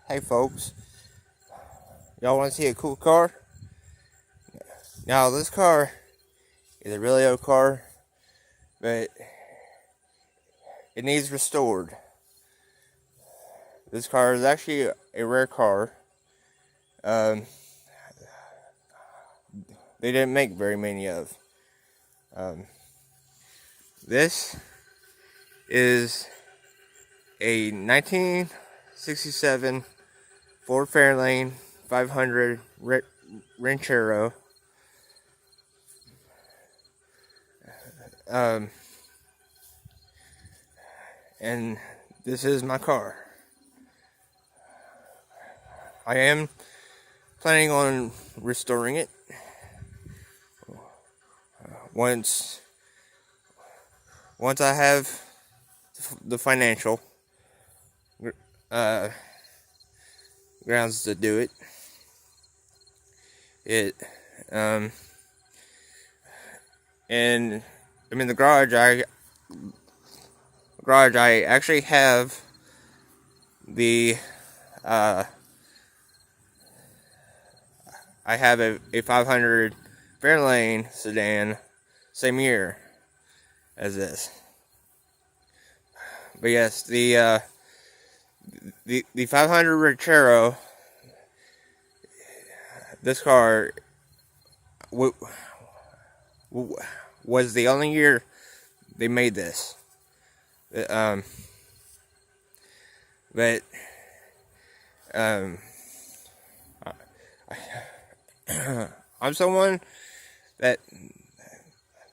Hey folks, y'all want to see a cool car? Now this car is a really old car, but it needs restored. This car is actually a rare car. Um, they didn't make very many of. Um, this is a 1967 Ford Fairlane 500 Ranchero. And this is my car. I am planning on restoring it once I have the financial grounds to do it. And I'm in the garage. I actually have the I have a 500 Fairlane sedan, same year as this. But yes, the 500 Ranchero, this car was the only year they made this. But I'm someone that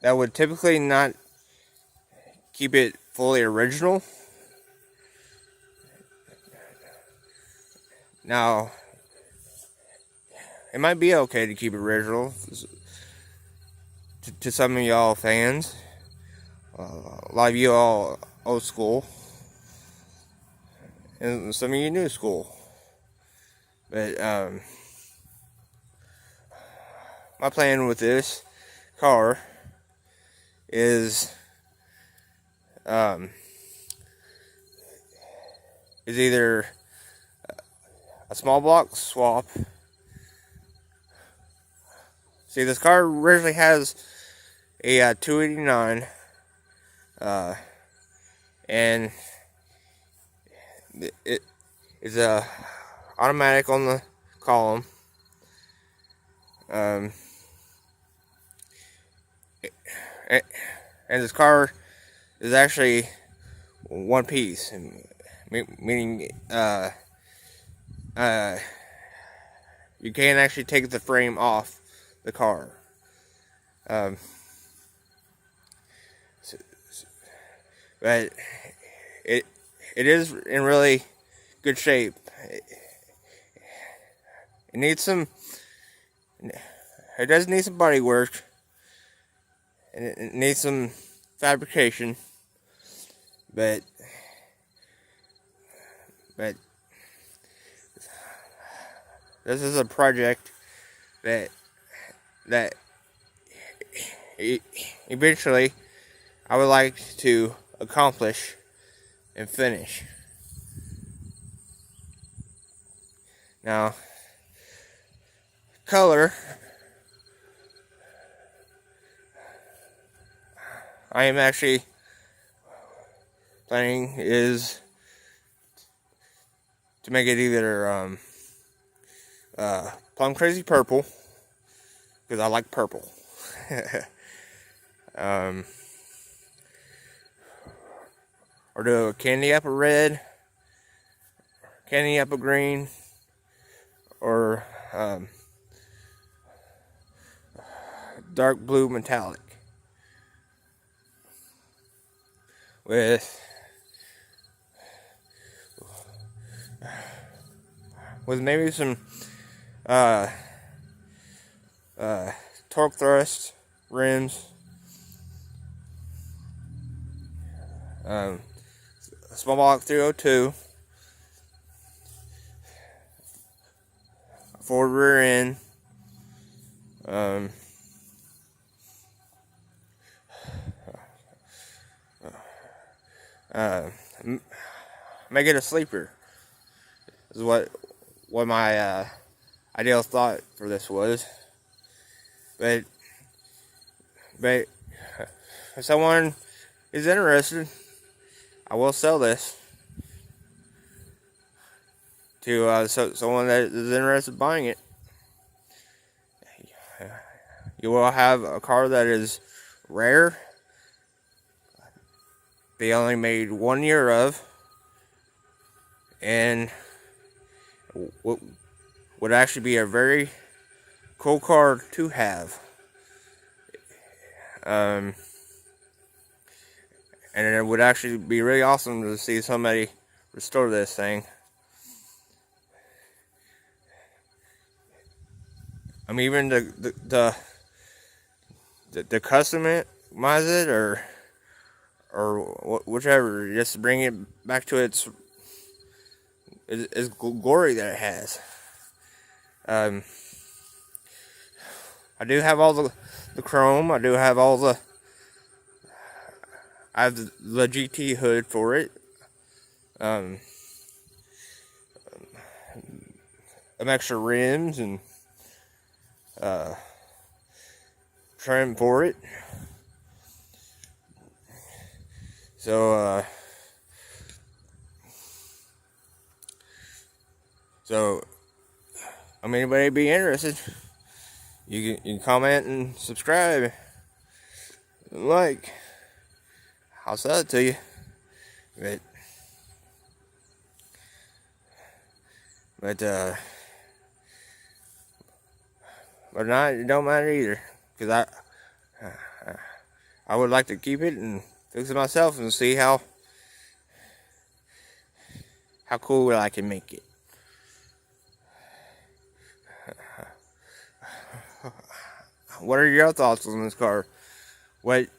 would typically not keep it fully original. Now, it might be okay to keep it original to some of y'all fans. A lot of you all old school, and some of you new school. But my plan with this car is either a small block swap. See, this car originally has a 289, and it is a automatic on the column. And this car is actually one piece, meaning you can't actually take the frame off the car. But it is in really good shape. It needs some. It does need some body work, and it needs some fabrication. But this is a project that eventually I would like to accomplish and finish. Now, color, I am actually planning is to make it either plum crazy purple, because I like purple. Or do a candy apple red, candy apple green, or dark blue metallic with maybe some torque thrust rims, small block 302, forward rear end, make it a sleeper. is what my ideal thought for this was. But if someone is interested, I will sell this to someone that is interested in buying it. You will have a car that is rare. They only made 1 year of, and would actually be a very cool car to have. And it would actually be really awesome to see somebody restore this thing. I mean, even the customize it or whichever, just bring it back to its glory that it has. I do have all the chrome. I do have all the. I have the GT hood for it. Some extra rims and trim for it. So I mean, anybody be interested, you can comment and subscribe and like. I'll sell it to you. But not, it don't matter either, because I would like to keep it and fix it myself and see how cool I can make it. What are your thoughts on this car? What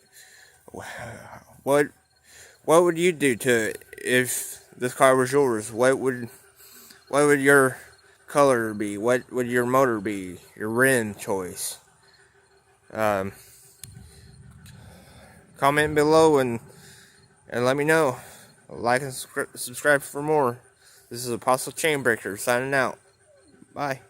would you do to it if this car was yours? What would your color be? What would your motor be? Your rim choice? Comment below and let me know. Like and subscribe for more. This is Apostle Chainbreaker signing out. Bye.